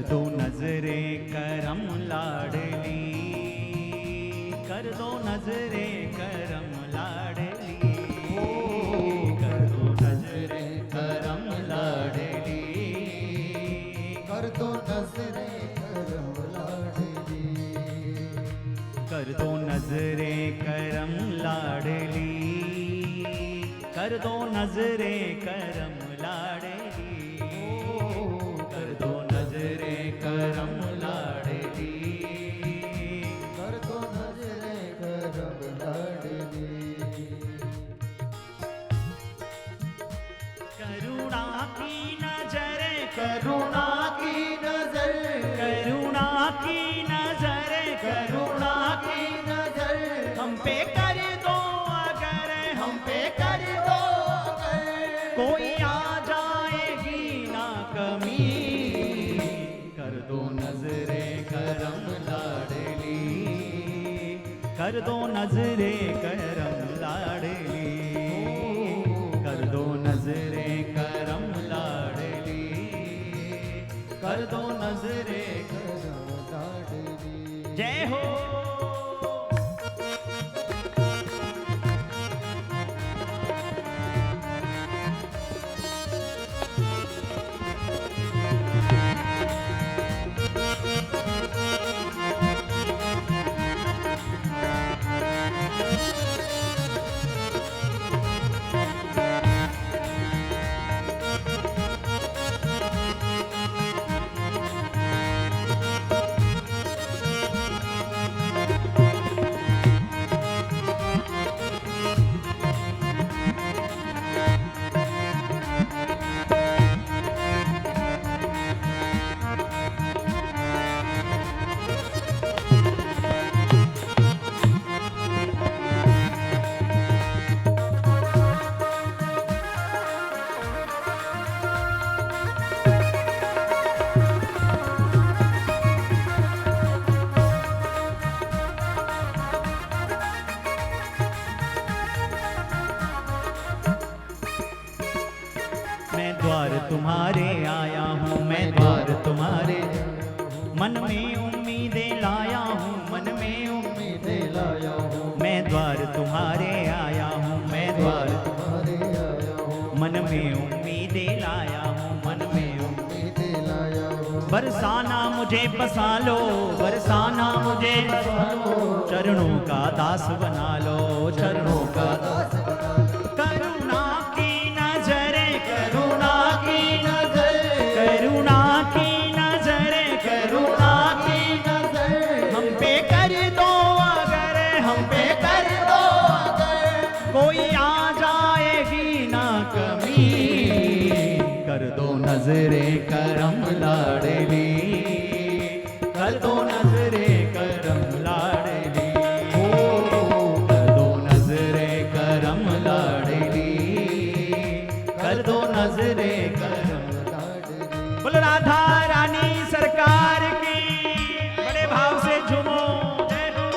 दो नजरे करम लाडली, कर दो नजरे करम लाडली, कर दो नजरे करम लाडली, कर दो नजरे करम लाडली, कर दो नजरे करम लाडली, कर दो नजरे करम लाडली, कर दो नजरे करम लाडली, कर दो नजरे करम लाडली। करुणा की नजर, करुणा की नजर, करुणा की नजर, करुणा की नजर हम पे कर दो अगर, हम पे कर दो कोई आ जाएगी ना कमी, कर दो नजरे करम लाडली, कर दो नजरे करम लाडली, कर दो नजरे करम लाडली, कर दो नजरे करम लाडली। जय हो। मैं द्वार तुम्हारे आया हूँ, मैं द्वार तुम्हारे, मन में उम्मीदें लाया हूँ, मन में उम्मीदें लाया हूँ, मैं द्वार तुम्हारे आया हूँ, मैं द्वार तुम्हारे आया हूँ, मन में उम्मीदें लाया हूँ, मन में उम्मीदें लाया हूँ। बरसाना मुझे बसा लो, बरसाना मुझे बसा लो, चरणों का दास बना लो, चरणों का दास बना लो। करुणा की नजरे, करुणा की नजर, करुणा की नजरे, करुणा की नजर हम पे कर दो अगर, हम पे कर दो अगर कोई आ जाएगी ना कमी, कर दो नजरे करम लाडली, कर दो नजरे करम लाडली, कर दो नजरे करम लाडली, कर दो नजरे करम। लाडली। बोलो राधा रानी सरकार की, बड़े भाव से झूमो। जय हो।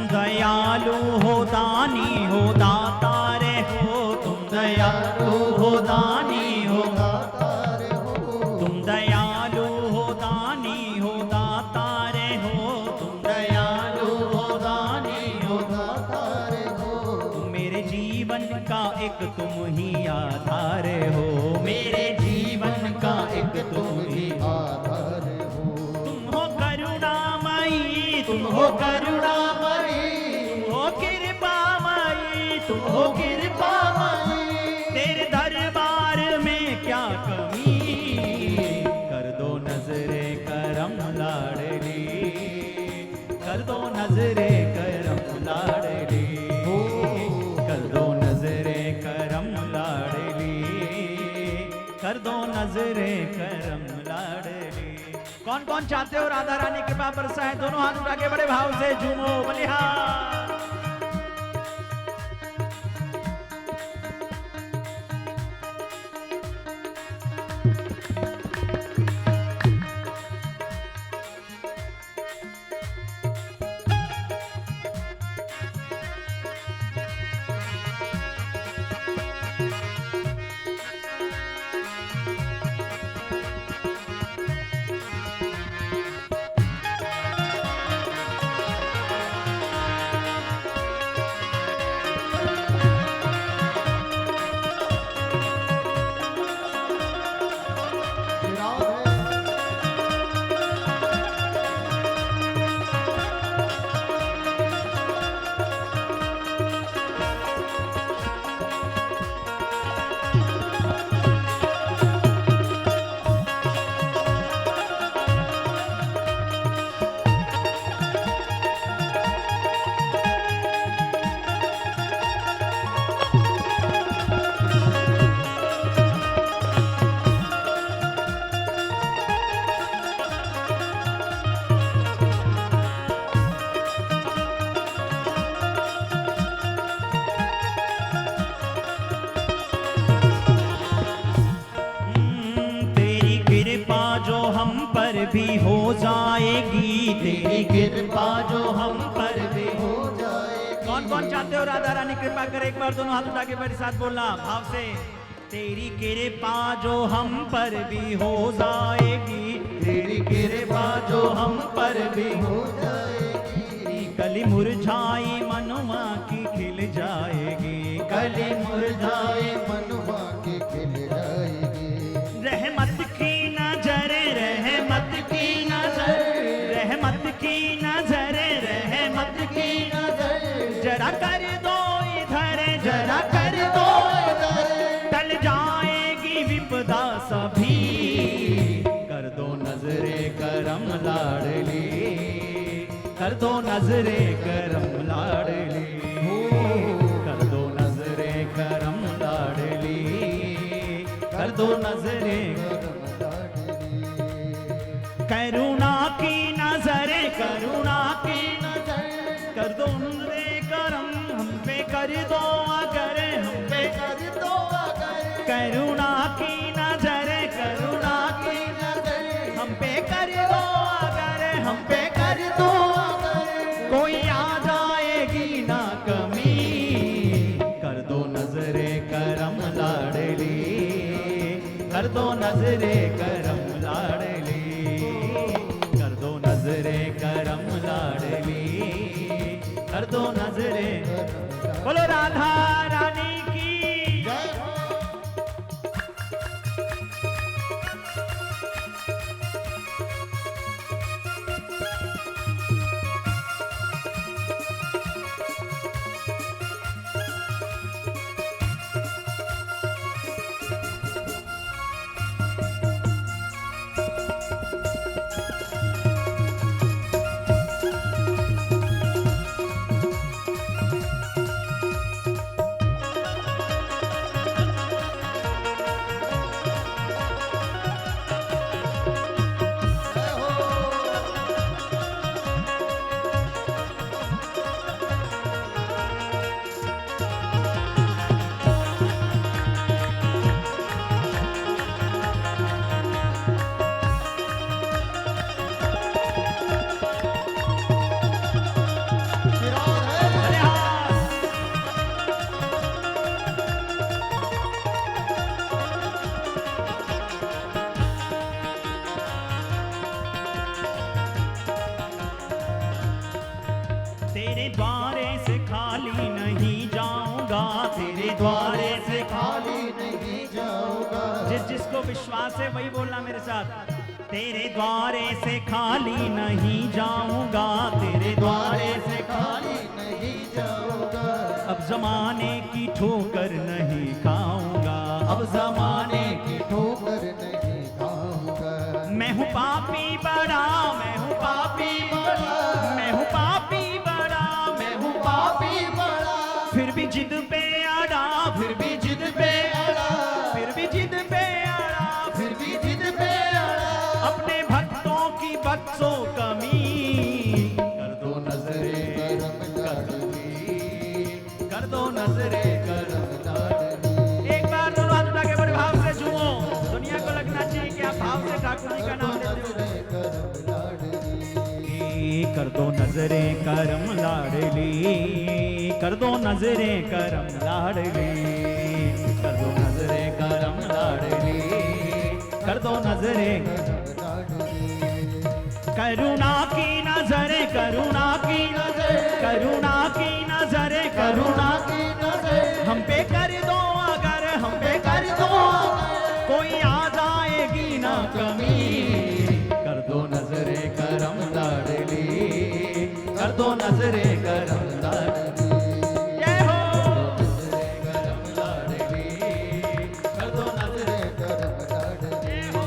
दयालु हो, दानी हो, दातारे हो, तुम दयालु हो, दानी हो, दातार हो, तुम दयालु हो, दानी हो, दातारे हो, तुम दयालु हो, दानी हो, दातार हो। तुम मेरे जीवन एक तुम ही आधार हो, मेरे जीवन का एक तुम ही आधार हो। तुम हो करुणामयी, तुम हो हो करुणामयी, करुणामयी, तुम हो कृपामयी, तुम हो हो कृपामयी, कृपामयी, तेरे दरबार में क्या कमी, कर दो नजरे करम लाडली, कर दो नजरे करम लाडली, कर दो नजरे करम लाडली, कर दो नजरे करम लाडली। कौन कौन चाहते हो राधा रानी कृपा बरसाए? दोनों हाथ उठा के बड़े भाव से झूमो, बलिहार। तेरी कृपा जो हम पर भी हो जाएगी, तेरी कृपा जो हम पर भी हो। हो जाएगी। कौन कौन चाहते हो राधा रानी कृपा करे? एक बार दोनों हाथ उठा के मेरे साथ बोलना भाव से। तेरी कृपा जो हम पर भी हो जाएगी, तेरी कृपा जो हम पर भी हो हो जाएगी। कली मुरझाई मनुआ की खिल जाएगी, कली मुरझाई मनुआ की खिल जाएगी। रहमत की नजर, रहमत की नजर, रहमत की नजर, रहमत की नजर, जरा कर दो इधर, जरा कर दो इधर, टल जाएगी विपदा सभी, कर दो नजरे करम लाडली, कर दो नजरे करम लाडली, कर दो नजरे करम लाडली, कर दो नजरे करुणा की नजरे, करुणा की नजर, कर दो नजरे करम हम पे कर दो अगर, हम पे कर दो अगर, करुणा की नजरे, करुणा की नजर, हम पे कर दो अगर, हम पे कर दो अगर, कोई आ जाएगी ना कमी, कर दो नजरे करम लाडली, कर दो नजरे करम लाडली, कर दो नजरे करम लाडली, कर दो नजरे। बोलो राधा रानी की। जय हो। तेरे द्वारे से खाली नहीं जाऊंगा, तेरे द्वारे विश्वास है वही बोलना मेरे साथ। तेरे द्वारे से खाली नहीं जाऊंगा, तेरे द्वारे से खाली नहीं जाऊंगा, अब जमाने की ठोकर नहीं खाऊंगा, अब जमाने की ठोकर नहीं खाऊंगा। मैं हूँ पापी बड़ा, मैं हूँ पापी बड़ा, मैं हूँ पापी बड़ा, मैं हूँ पापी बड़ा, फिर भी जिद पे अड़ा, फिर भी जिद पे अड़ा, फिर भी जिद पे अड़ा, फिर भी जिद पे अड़ा, अपने भक्तों की बख्शो कमी, कर दो नजरे करम लाडली, कर दो नजरे करम लाडली। एक बार दोनों हाथ उठा के बड़े भाव से झूमो। दुनिया को लगना चाहिए कि आप भाव से ठाकुर जी का नाम लेते हो। करम लाडली, कर दो नजरे करम लाडली, कर दो नजरे करम लाडली, कर दो नजरे करम लाडली, कर दो नजरे करम लाडली। करुणा की नजरे, करुणा की नजर, करुणा की नजरे, करुणा की नजर हम पे कर दो अगर, हम पे कर दो अगर, कोई आ जाएगी ना कमी। कर दो नजरे करम लाडली, कर दो नजरे करम लाडली, जय हो। नजरे करम लाडली, कर दो नजरे करम लाडली। जय हो।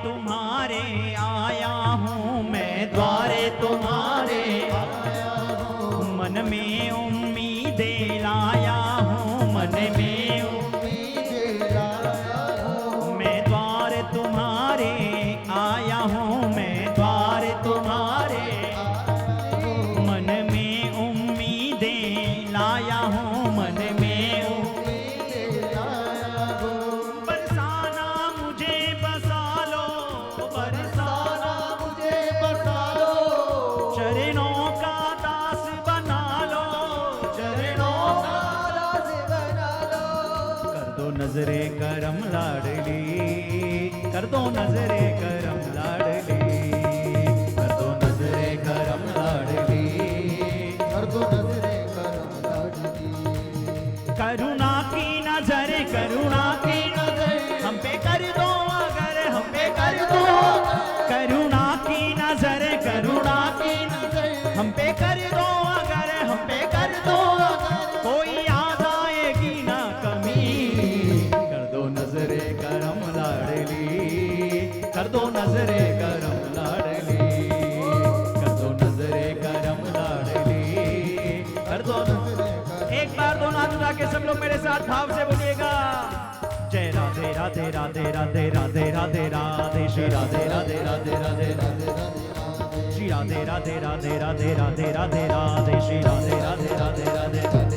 तुम्हारे आया हूँ, मैं द्वारे तुम्हारे आया हूँ, मन में उम्मीदें लाया हूँ, मन में उम्मीदें लाया हूँ, मैं द्वारे तुम्हारे आया हूँ, मैं द्वारे तुम्हारे मन में उम्मीदें लाया हूँ, मन में उम्मीदें लाया हूँ। बरसाना मुझे बसा लो, बरसाना मुझे बसा लो, चरणों का दास बना लो, चरणों का दास बना लो। कर दो नजरे करम लाडली, कर दो नजरे करम लाडली, कर दो नजरे करम लाडली, कर दो नजरे करम लाडली। करुणा की नजरे, करुणा की नजर हम पे कर दो अगर, हम पे कर दो करुणा की नजरे, करुणा की नजर हम पे कर दो अगर, हम पे कर दो अगर, कोई याद आएगी ना कमी। कर दो नजरे करम लाडली, कर दो नजरे करम लाडली, कर दो नजरे करम लाडली, कर दो नजरे। एक बार दोनों हाथ उठा के सब लोग मेरे साथ भाव से बोलिएगा। जय राधे राधे राधे राधे राधे राधे राधे, श्री राधे राधे राधे राधे राधे, श्री राधे राधे राधे राधे राधे राधे राधे, श्री राधे राधे राधे राधे।